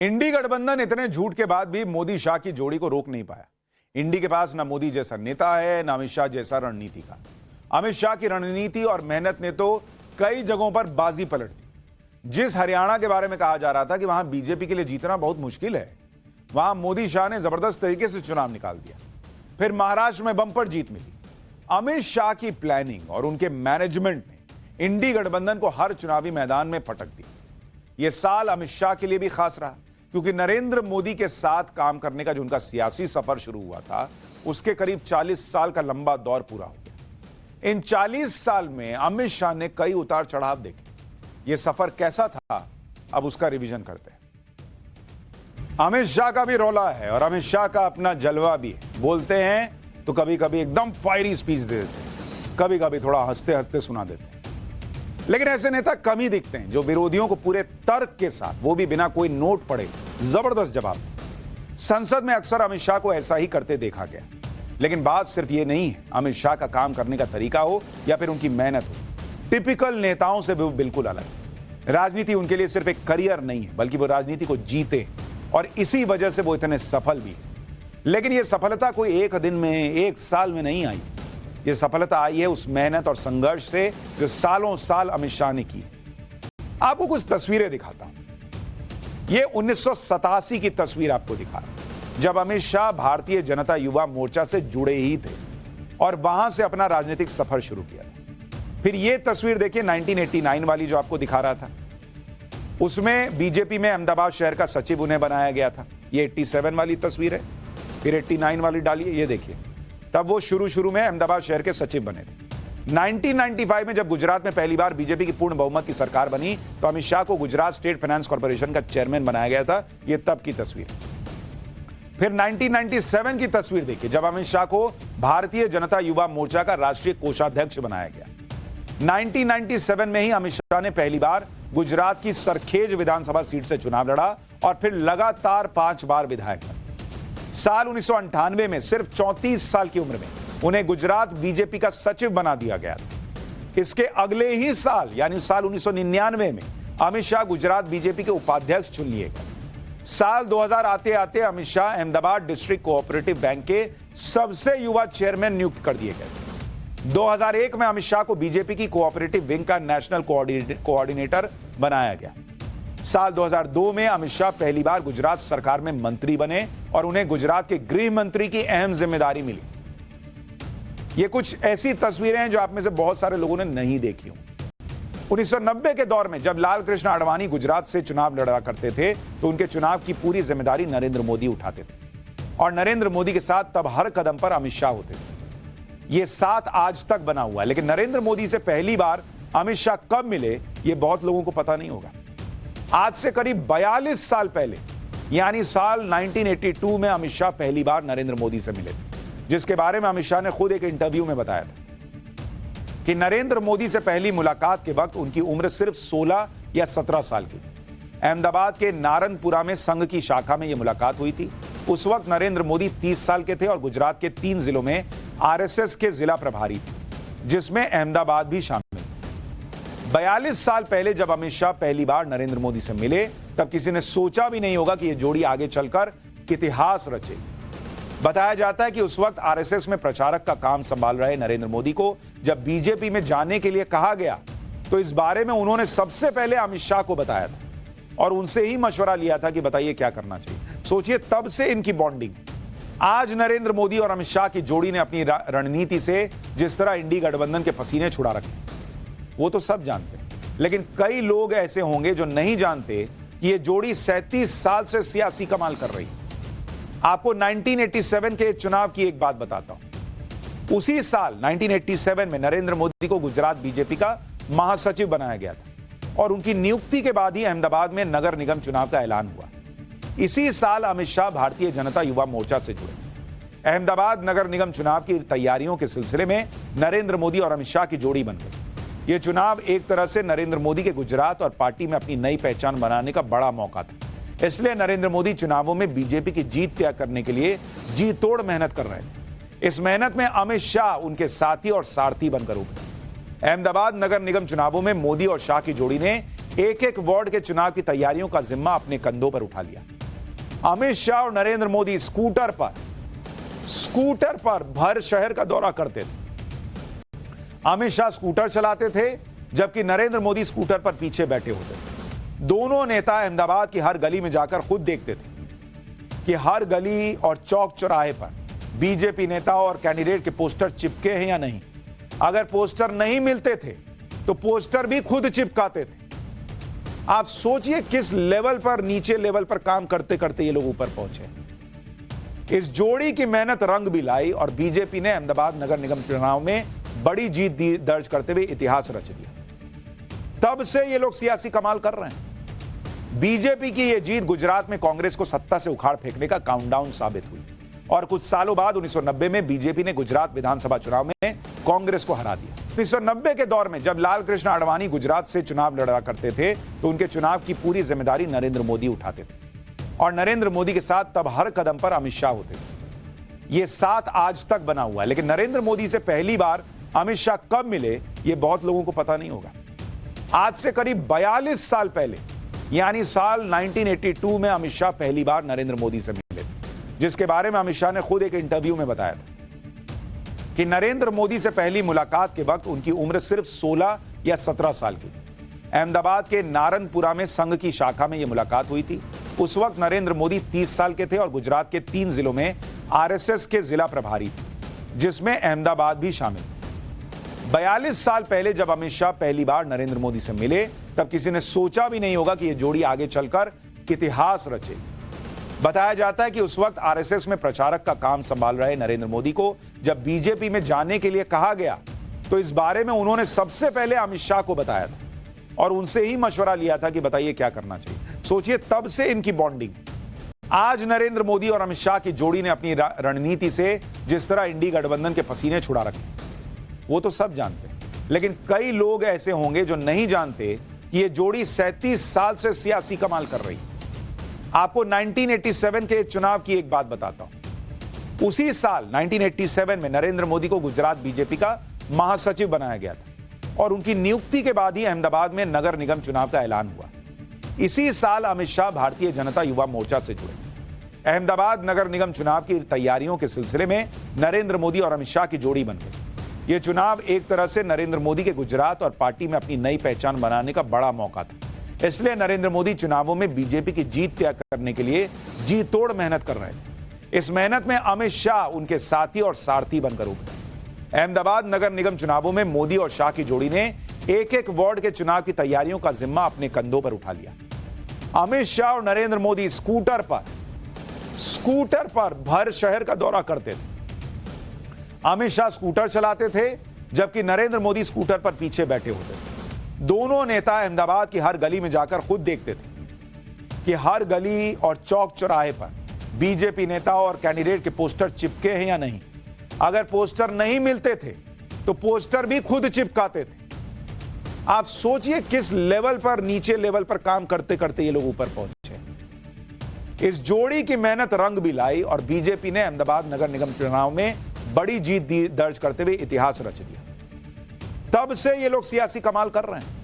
इंडी गठबंधन इतने झूठ के बाद भी मोदी शाह की जोड़ी को रोक नहीं पाया। इंडी के पास ना मोदी जैसा नेता है, ना अमित शाह जैसा रणनीति का। अमित शाह की रणनीति और मेहनत ने तो कई जगहों पर बाजी पलट दी। जिस हरियाणा के बारे में कहा जा रहा था कि वहां बीजेपी के लिए जीतना बहुत मुश्किल है, वहां मोदी शाह ने जबरदस्त तरीके से चुनाव निकाल दिया। फिर महाराष्ट्र में बंपर जीत मिली। अमित शाह की प्लानिंग और उनके मैनेजमेंट ने इंडी गठबंधन को हर चुनावी मैदान में पटक दिया। यह साल अमित शाह के लिए भी खास रहा, क्योंकि नरेंद्र मोदी के साथ काम करने का जो उनका सियासी सफर शुरू हुआ था, उसके करीब 40 साल का लंबा दौर पूरा हो गया। इन 40 साल में अमित शाह ने कई उतार चढ़ाव देखे। यह सफर कैसा था, अब उसका रिवीजन करते हैं। अमित शाह का भी रौला है और अमित शाह का अपना जलवा भी है। बोलते हैं तो कभी कभी एकदम फायरी स्पीच दे देते हैं, कभी कभी थोड़ा हंसते हंसते सुना देते हैं। लेकिन ऐसे नेता कम ही दिखते हैं जो विरोधियों को पूरे तर्क के साथ, वो भी बिना कोई नोट पढ़े, जबरदस्त जवाब दें। संसद में अक्सर अमित शाह को ऐसा ही करते देखा गया। लेकिन बात सिर्फ ये नहीं है अमित शाह का काम करने का तरीका हो या फिर उनकी मेहनत हो। टिपिकल नेताओं से भी वो बिल्कुल अलग है। राजनीति उनके लिए सिर्फ एक करियर नहीं है, बल्कि वो राजनीति को जीते, और इसी वजह से वो इतने सफल भी है। लेकिन यह सफलता कोई एक दिन में, एक साल में नहीं आई। यह सफलता आई है उस मेहनत और संघर्ष से जो सालों साल अमित शाह ने की। आपको कुछ तस्वीरें दिखाता हूं। यह 1987 की तस्वीर आपको दिखा रहा हूं, जब अमित शाह भारतीय जनता युवा मोर्चा से जुड़े ही थे और वहां से अपना राजनीतिक सफर शुरू किया था। फिर यह तस्वीर देखिए 1989 वाली जो आपको दिखा रहा था। उसमें बीजेपी में अहमदाबाद शहर का सचिव उन्हें बनाया गया था। ये 87 वाली तस्वीर है। फिर 89 वाली डालिए, ये देखिए, तब वो शुरू में अहमदाबाद शहर के सचिव बने थे। 1995 में जब गुजरात में पहली बार बीजेपी की पूर्ण बहुमत की सरकार बनी, तो अमित शाह को गुजरात स्टेट फाइनेंस कॉर्पोरेशन का चेयरमैन बनाया गया था। ये तब की तस्वीर। फिर 1997 की तस्वीर देखिए, जब अमित शाह को भारतीय जनता युवा मोर्चा का राष्ट्रीय कोषाध्यक्ष बनाया गया। 1997 में ही अमित शाह ने पहली बार गुजरात की सरखेज विधानसभा सीट से चुनाव लड़ा और फिर लगातार 5 बार विधायक बने। साल 1998 में सिर्फ 34 साल की उम्र में उन्हें गुजरात बीजेपी का सचिव बना दिया गया था। इसके अगले ही साल यानी साल 1999 में अमित शाह गुजरात बीजेपी के उपाध्यक्ष चुन लिए गए। साल 2000 आते आते Amit Shah Ahmedabad district cooperative bank के सबसे युवा चेयरमैन नियुक्त कर दिए गए। 2001 में अमित शाह को बीजेपी की कोऑपरेटिव विंग का नेशनल कोऑर्डिनेटर बनाया गया। साल 2002 में अमित शाह पहली बार गुजरात सरकार में मंत्री बने और उन्हें गुजरात के गृह मंत्री की अहम जिम्मेदारी मिली। ये कुछ ऐसी तस्वीरें हैं जो आप में से बहुत सारे लोगों ने नहीं देखी हों। 1990 के दौर में जब लाल कृष्ण आडवाणी गुजरात से चुनाव लड़ा करते थे, तो उनके चुनाव की पूरी जिम्मेदारी नरेंद्र मोदी उठाते थे और नरेंद्र मोदी के साथ तब हर कदम पर अमित शाह होते थे। यह साथ आज तक बना हुआ है। लेकिन नरेंद्र मोदी से पहली बार अमित शाह कब मिले, यह बहुत लोगों को पता नहीं होगा। आज से करीब 42 साल पहले यानी साल 1982 में अमित शाह पहली बार नरेंद्र मोदी से मिले, जिसके बारे में अमित शाह ने खुद एक इंटरव्यू में बताया था कि नरेंद्र मोदी से पहली मुलाकात के वक्त उनकी उम्र सिर्फ 16 या 17 साल की थी। अहमदाबाद के नारनपुरा में संघ की शाखा में यह मुलाकात हुई थी। उस वक्त नरेंद्र मोदी 30 साल के थे और गुजरात के 3 जिलों में आरएसएस के जिला प्रभारी थे, जिसमें अहमदाबाद भी शामिल। 42 साल पहले जब अमित शाह पहली बार नरेंद्र मोदी से मिले, तब किसी ने सोचा भी नहीं होगा कि यह जोड़ी आगे चलकर इतिहास रचेगी। बताया जाता है कि उस वक्त आरएसएस में प्रचारक का काम संभाल रहे नरेंद्र मोदी को जब बीजेपी में जाने के लिए कहा गया, तो इस बारे में उन्होंने सबसे पहले अमित शाह को बताया था और उनसे ही मशवरा लिया था कि बताइए क्या करना चाहिए। सोचिए, तब से इनकी बॉन्डिंग। आज नरेंद्र मोदी और अमित शाह की जोड़ी ने अपनी रणनीति से जिस तरह इंडी गठबंधन के पसीने छुड़ा रखे, वो तो सब जानते हैं। लेकिन कई लोग ऐसे होंगे जो नहीं जानते कि ये जोड़ी 37 साल से सियासी कमाल कर रही है। आपको 1987 के चुनाव की एक बात बताता हूं। उसी साल 1987 में नरेंद्र मोदी को गुजरात बीजेपी का महासचिव बनाया गया था और उनकी नियुक्ति के बाद ही अहमदाबाद में नगर निगम चुनाव का ऐलान हुआ। इसी साल अमित शाह भारतीय जनता युवा मोर्चा से जुड़े। अहमदाबाद नगर निगम चुनाव की तैयारियों के सिलसिले में नरेंद्र मोदी और अमित शाह की जोड़ी बन गई। यह चुनाव एक तरह से नरेंद्र मोदी के गुजरात और पार्टी में अपनी नई पहचान बनाने का बड़ा मौका था। इसलिए नरेंद्र मोदी चुनावों में बीजेपी की जीत तय करने के लिए जी तोड़ मेहनत कर रहे थे। इस मेहनत में अमित शाह उनके साथी और सारथी बनकर उभरे। अहमदाबाद नगर निगम चुनावों में मोदी और शाह की जोड़ी ने एक एक वार्ड के चुनाव की तैयारियों का जिम्मा अपने कंधों पर उठा लिया। अमित शाह और नरेंद्र मोदी स्कूटर पर भर शहर का दौरा करते थे। अमित शाह स्कूटर चलाते थे जबकि नरेंद्र मोदी स्कूटर पर पीछे बैठे होते थे। दोनों नेता अहमदाबाद की हर गली में जाकर खुद देखते थे कि हर गली और चौक चौराहे पर बीजेपी नेता और कैंडिडेट के पोस्टर चिपके हैं या नहीं। अगर पोस्टर नहीं मिलते थे तो पोस्टर भी खुद चिपकाते थे। आप सोचिए किस लेवल पर, नीचे लेवल पर काम करते करते ये लोग ऊपर पहुंचे। इस जोड़ी की मेहनत रंग भी लाई और बीजेपी ने अहमदाबाद नगर निगम चुनाव में बड़ी जीत दर्ज करते हुए इतिहास रच दिया। तब से ये लोग सियासी कमाल कर रहे हैं। बीजेपी की यह जीत गुजरात में कांग्रेस को सत्ता से उखाड़ फेंकने का काउंटडाउन साबित हुई और कुछ सालों बाद 1990 में बीजेपी ने गुजरात विधानसभा चुनाव में कांग्रेस को हरा दिया। 1990 के दौर में जब लाल कृष्ण आडवाणी गुजरात से चुनाव लड़ा करते थे तो उनके चुनाव की पूरी जिम्मेदारी नरेंद्र मोदी उठाते थे और नरेंद्र मोदी के साथ तब हर कदम पर अमित शाह होते थे। यह साथ आज तक बना हुआ है, लेकिन नरेंद्र मोदी से पहली बार अमित शाह कब मिले यह बहुत लोगों को पता नहीं होगा। आज से करीब 42 साल पहले यानी साल 1982 में अमित शाह पहली बार नरेंद्र मोदी से मिले, जिसके बारे में अमित शाह ने खुद एक इंटरव्यू में बताया था कि नरेंद्र मोदी से पहली मुलाकात के वक्त उनकी उम्र सिर्फ 16 या 17 साल की थी। अहमदाबाद के नारनपुरा में संघ की शाखा में यह मुलाकात हुई थी। उस वक्त नरेंद्र मोदी 30 साल के थे और गुजरात के 3 जिलों में आरएसएस के जिला प्रभारी थे, जिसमें अहमदाबाद भी शामिल था। 42 साल पहले जब अमित शाह पहली बार नरेंद्र मोदी से मिले तब किसी ने सोचा भी नहीं होगा कि यह जोड़ी आगे चलकर इतिहास रचेगी। बताया जाता है कि उस वक्त आरएसएस में प्रचारक का काम संभाल रहे नरेंद्र मोदी को जब बीजेपी में जाने के लिए कहा गया तो इस बारे में उन्होंने सबसे पहले अमित शाह को बताया था और उनसे ही मशवरा लिया था कि बताइए क्या करना चाहिए। सोचिए तब से इनकी बॉन्डिंग। आज नरेंद्र मोदी और अमित शाह की जोड़ी ने अपनी रणनीति से जिस तरह इंडी गठबंधन के पसीने छुड़ा रखे वो तो सब जानते हैं, लेकिन कई लोग ऐसे होंगे जो नहीं जानते कि ये जोड़ी 37 साल से सियासी कमाल कर रही है। आपको 1987 के चुनाव की एक बात बताता हूं। उसी साल 1987 में नरेंद्र मोदी को गुजरात बीजेपी का महासचिव बनाया गया था और उनकी नियुक्ति के बाद ही अहमदाबाद में नगर निगम चुनाव का ऐलान हुआ। इसी साल अमित शाह भारतीय जनता युवा मोर्चा से जुड़े। अहमदाबाद नगर निगम चुनाव की तैयारियों के सिलसिले में नरेंद्र मोदी और अमित शाह की जोड़ी बन गई। यह चुनाव एक तरह से नरेंद्र मोदी के गुजरात और पार्टी में अपनी नई पहचान बनाने का बड़ा मौका था। इसलिए नरेंद्र मोदी चुनावों में बीजेपी की जीत तय करने के लिए जी तोड़ मेहनत कर रहे थे। इस मेहनत में अमित शाह उनके साथी और सारथी बनकर उभरे। अहमदाबाद नगर निगम चुनावों में मोदी और शाह की जोड़ी ने एक एक वार्ड के चुनाव की तैयारियों का जिम्मा अपने कंधों पर उठा लिया। अमित शाह और नरेंद्र मोदी स्कूटर पर भर शहर का दौरा करते थे। अमित शाह स्कूटर चलाते थे जबकि नरेंद्र मोदी स्कूटर पर पीछे बैठे होते थे। दोनों नेता अहमदाबाद की हर गली में जाकर खुद देखते थे कि हर गली और चौक चौराहे पर बीजेपी नेता और कैंडिडेट के पोस्टर चिपके हैं या नहीं। अगर पोस्टर नहीं मिलते थे तो पोस्टर भी खुद चिपकाते थे। आप सोचिए किस लेवल पर, नीचे लेवल पर काम करते करते ये लोग ऊपर पहुंचे। इस जोड़ी की मेहनत रंग भी लाई और बीजेपी ने अहमदाबाद नगर निगम चुनाव में बड़ी जीत दर्ज करते हुए इतिहास रच दिया। तब से ये लोग सियासी कमाल कर रहे हैं।